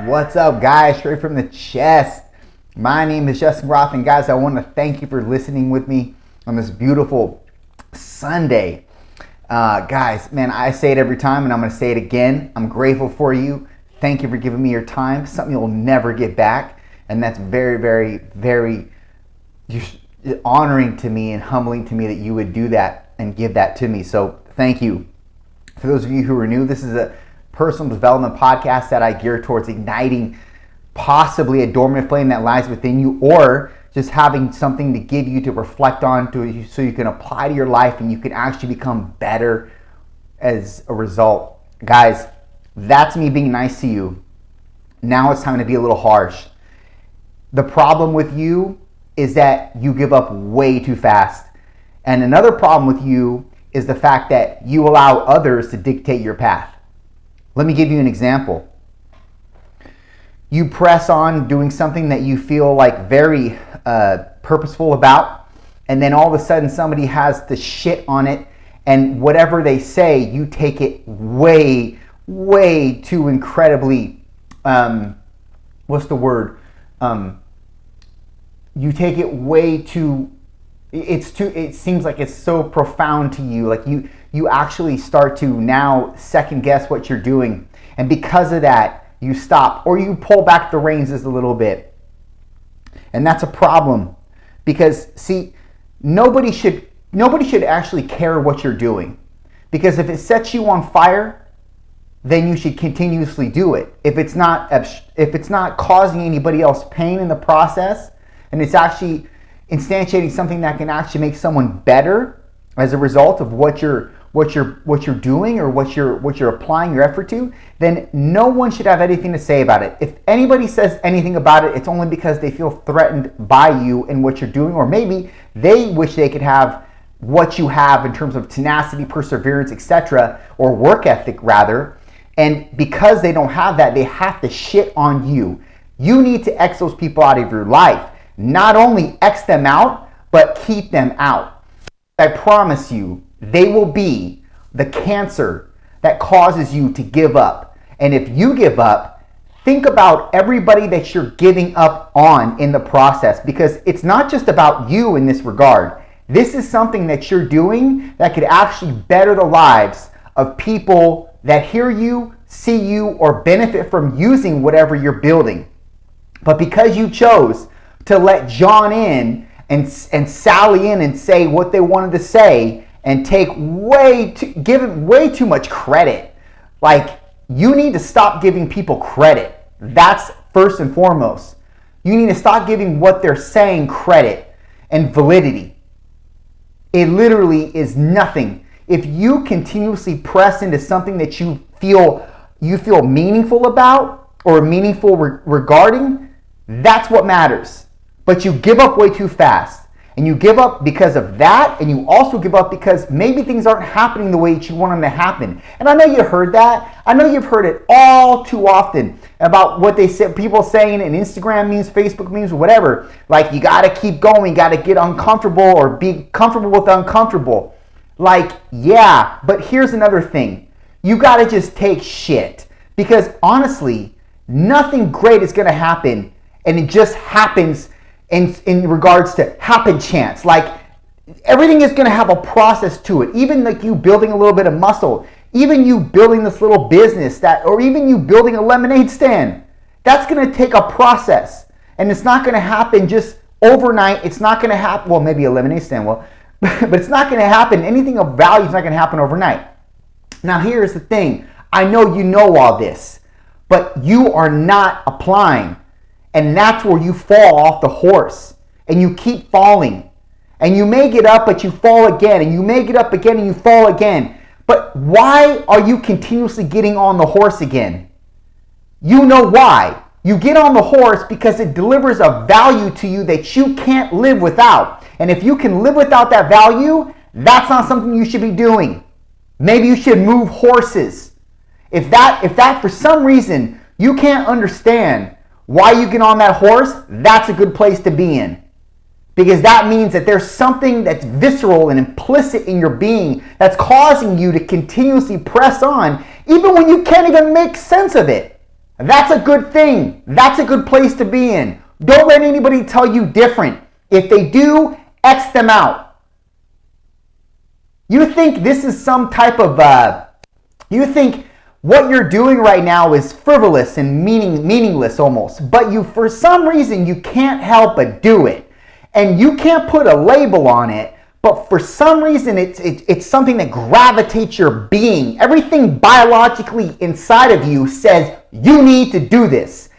What's up, guys? Straight from the chest. My name is Justin Groth, and guys, I want to thank you for listening with me on this beautiful Sunday. Guys, man, I say it every time, and I'm going to say it again. I'm grateful for you. Thank you for giving me your time, something you'll never get back, and that's very, very, very honoring to me and humbling to me that you would do that and give that to me. So thank you. For those of you who are new, this is a personal development podcast that I gear towards igniting possibly a dormant flame that lies within you, or just having something to give you to reflect on so you can apply to your life and you can actually become better as a result. Guys, that's me being nice to you. Now it's time to be a little harsh. The problem with you is that you give up way too fast. And another problem with you is the fact that you allow others to dictate your path. Let me give you an example. You press on doing something that you feel like very purposeful about, and then all of a sudden somebody has the shit on it, and whatever they say, you take it way, way too incredibly, you take it way too, it seems like it's so profound to you. Like you actually start to now second guess what you're doing. And because of that, you stop or you pull back the reins just a little bit. And that's a problem because see, nobody should actually care what you're doing. Because if it sets you on fire, then you should continuously do it. If it's not causing anybody else pain in the process, and it's actually instantiating something that can actually make someone better as a result of what you're doing or what you're applying your effort to, then no one should have anything to say about it. If anybody says anything about it, it's only because they feel threatened by you and what you're doing, or maybe they wish they could have what you have in terms of tenacity, perseverance, etc., or work ethic rather. And because they don't have that, they have to shit on you. You need to X those people out of your life. Not only X them out, but keep them out. I promise you, they will be the cancer that causes you to give up. And if you give up, think about everybody that you're giving up on in the process, because it's not just about you in this regard. This is something that you're doing that could actually better the lives of people that hear you, see you, or benefit from using whatever you're building. But because you chose to let John in and Sally in and say what they wanted to say and give it way too much credit. Like, you need to stop giving people credit. That's first and foremost. You need to stop giving what they're saying credit and validity. It literally is nothing. If you continuously press into something that you feel meaningful about or meaningful regarding, that's what matters. But you give up way too fast. And you give up because of that, and you also give up because maybe things aren't happening the way that you want them to happen. And I know you heard that. I know you've heard it all too often about what they say, people saying in Instagram memes, Facebook memes, whatever. Like, you got to keep going, you got to get uncomfortable or be comfortable with the uncomfortable. Like, yeah, but here's another thing. You got to just take shit. Because honestly, nothing great is going to happen, and it just happens in regards to happen chance. Like, everything is going to have a process to it. Even like you building a little bit of muscle, even you building this little business or even you building a lemonade stand, that's going to take a process, and it's not going to happen just overnight. It's not going to happen, well, maybe a lemonade stand will, but it's not going to happen. Anything of value is not going to happen overnight. Now, here's the thing. I know you know all this, but you are not applying. And that's where you fall off the horse, and you keep falling. And you may get up, but you fall again, and you may get up again, and you fall again. But why are you continuously getting on the horse again? You know why. You get on the horse because it delivers a value to you that you can't live without. And if you can live without that value, that's not something you should be doing. Maybe you should move horses. If that for some reason you can't understand why you get on that horse, that's a good place to be in. Because that means that there's something that's visceral and implicit in your being that's causing you to continuously press on, even when you can't even make sense of it. That's a good thing. That's a good place to be in. Don't let anybody tell you different. If they do, X them out. You think this is some type of, you think what you're doing right now is frivolous and meaningless almost, but for some reason, you can't help but do it. And you can't put a label on it, but for some reason, it's something that gravitates your being. Everything biologically inside of you says, you need to do this.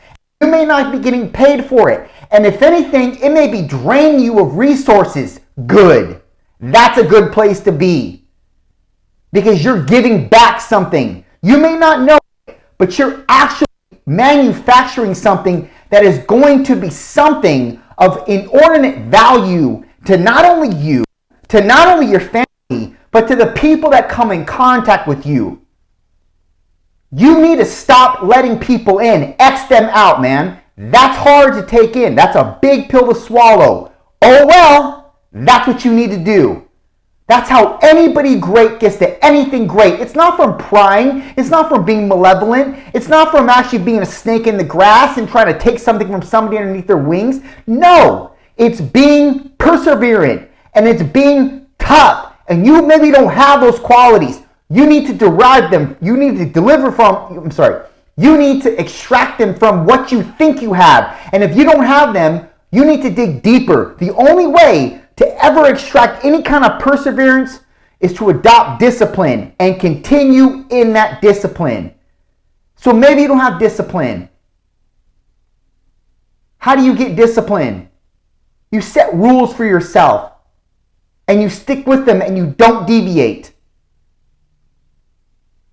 You may not be getting paid for it. And if anything, it may be draining you of resources. Good. That's a good place to be. Because you're giving back something. You may not know it, but you're actually manufacturing something that is going to be something of inordinate value to not only you, to not only your family, but to the people that come in contact with you. You need to stop letting people in. X them out, man. That's hard to take in. That's a big pill to swallow. Oh well, that's what you need to do. That's how anybody great gets to anything great. It's not from prying. It's not from being malevolent. It's not from actually being a snake in the grass and trying to take something from somebody underneath their wings. No, it's being perseverant and it's being tough. And you maybe don't have those qualities. You need to derive them. You need to you need to extract them from what you think you have. And if you don't have them, you need to dig deeper. The only way to ever extract any kind of perseverance is to adopt discipline and continue in that discipline. So maybe you don't have discipline. How do you get discipline? You set rules for yourself and you stick with them and you don't deviate.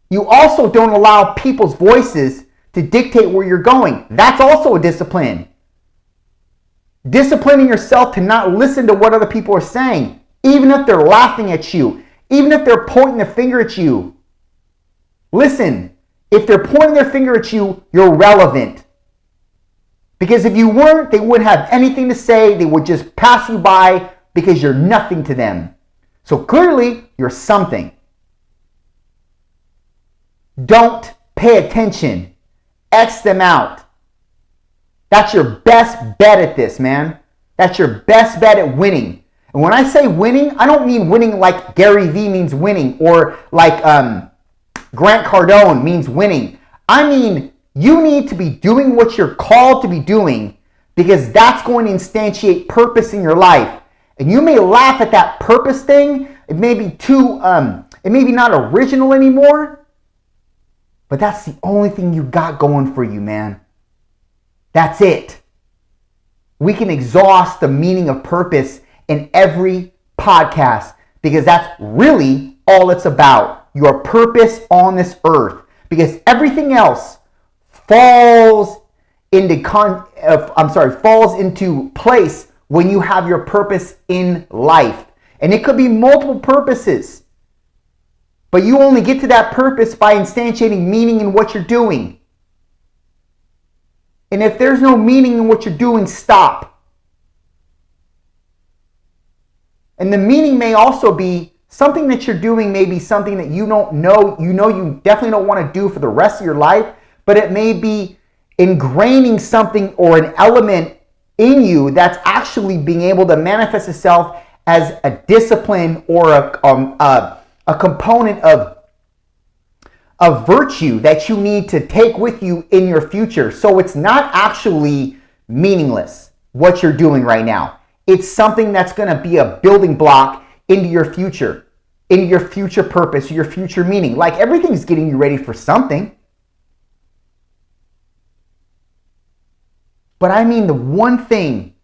You also don't allow people's voices to dictate where you're going. That's also a discipline. Disciplining yourself to not listen to what other people are saying, even if they're laughing at you, even if they're pointing their finger at you. Listen, if they're pointing their finger at you, you're relevant. Because if you weren't, they wouldn't have anything to say. They would just pass you by because you're nothing to them. So clearly, you're something. Don't pay attention. X them out. That's your best bet at this, man. That's your best bet at winning. And when I say winning, I don't mean winning like Gary Vee means winning or like Grant Cardone means winning. I mean, you need to be doing what you're called to be doing because that's going to instantiate purpose in your life. And you may laugh at that purpose thing. It may be it may be not original anymore. But that's the only thing you got going for you, man. That's it. We can exhaust the meaning of purpose in every podcast because that's really all it's about. Your purpose on this earth. Because everything else falls into place when you have your purpose in life. And it could be multiple purposes. But you only get to that purpose by instantiating meaning in what you're doing. And if there's no meaning in what you're doing, stop. And the meaning may also be something that you're doing may be something that you don't know, you definitely don't want to do for the rest of your life, but it may be ingraining something or an element in you that's actually being able to manifest itself as a discipline or a component of virtue that you need to take with you in your future. So it's not actually meaningless what you're doing right now. It's something that's going to be a building block into your future purpose, your future meaning. Like everything's getting you ready for something. But I mean the one thing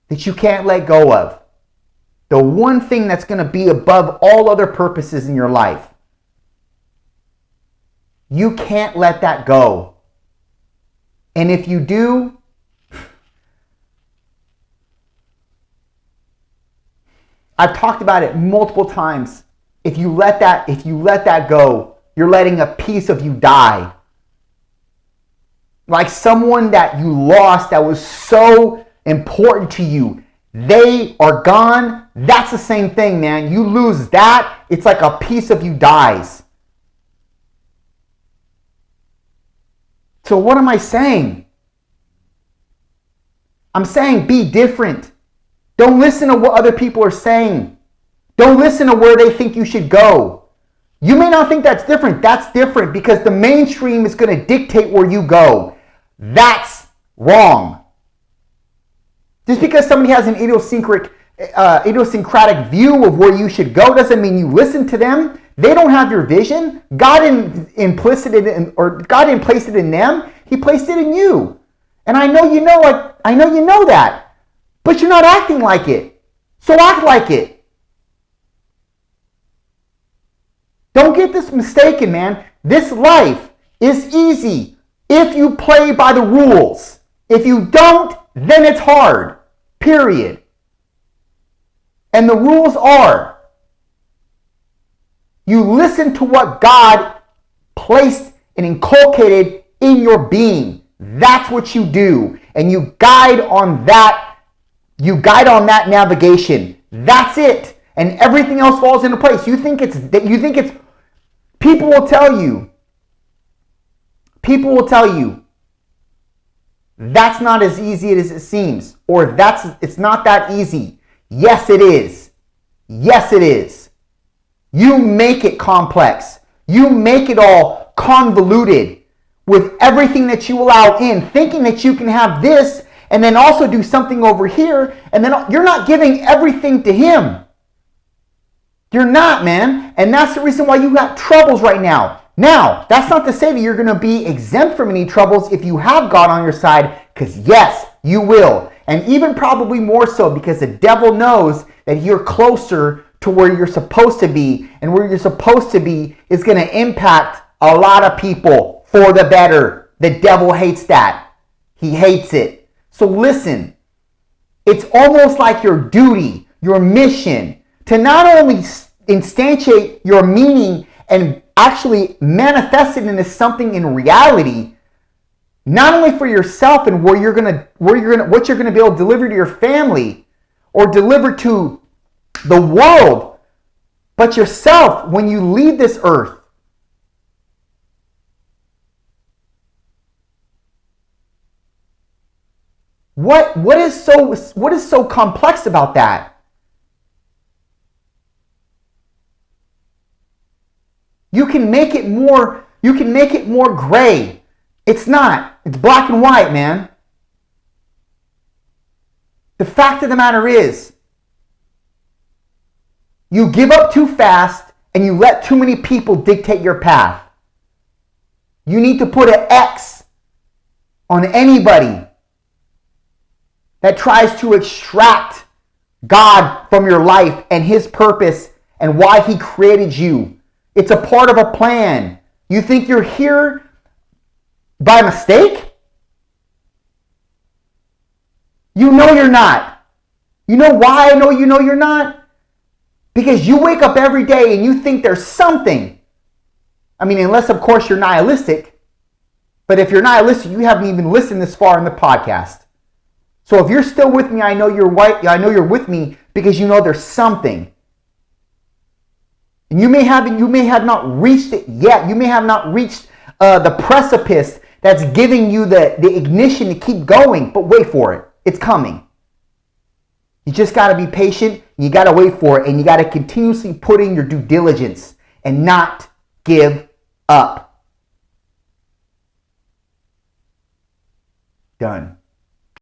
that you can't let go of. The one thing that's going to be above all other purposes in your life. You can't let that go. And if you do, I've talked about it multiple times. If you let that go, you're letting a piece of you die. Like someone that you lost that was so important to you. They are gone. That's the same thing, man. You lose that, it's like a piece of you dies. So what am I saying? I'm saying be different. Don't listen to what other people are saying. Don't listen to where they think you should go. You may not think that's different. That's different because the mainstream is going to dictate where you go. That's wrong. Just because somebody has an idiosyncratic view of where you should go doesn't mean you listen to them. They don't have your vision. God didn't place it in them. He placed it in you. And I know you know that. But you're not acting like it. So act like it. Don't get this mistaken, man. This life is easy if you play by the rules. If you don't, then it's hard. Period. And the rules are, you listen to what God placed and inculcated in your being. That's what you do. And you guide on that. You guide on that navigation. That's it. And everything else falls into place. You think it's people will tell you that's not as easy as it seems, or it's not that easy. Yes, it is. Yes, it is. You make it complex. You make it all convoluted with everything that you allow in, thinking that you can have this and then also do something over here, and then you're not giving everything to him. You're not, man. And that's the reason why you got troubles right now. Now, that's not to say that you're going to be exempt from any troubles if you have God on your side, because yes, you will. And even probably more so because the devil knows that you're closer to where you're supposed to be, and where you're supposed to be is going to impact a lot of people for the better. The devil hates that. He hates it. So listen, it's almost like your duty, your mission, to not only instantiate your meaning and actually manifest it into something in reality, not only for yourself and what you're gonna be able to deliver to your family or deliver to the world, but yourself when you leave this earth. What is so complex about that? You can make it more gray. It's not. It's black and white, man. The fact of the matter is, you give up too fast and you let too many people dictate your path. You need to put an X on anybody that tries to extract God from your life and his purpose and why he created you. It's a part of a plan. You think you're here by mistake? You know you're not. You know why I know you're not? Because you wake up every day and you think there's something. I mean, unless of course you're nihilistic. But if you're nihilistic, you haven't even listened this far in the podcast. So if you're still with me, I know you're with me because you know there's something. And you may have not reached it yet. You may have not reached the precipice that's giving you the ignition to keep going, but wait for it. It's coming. You just got to be patient. You got to wait for it, and you got to continuously put in your due diligence and not give up. Done.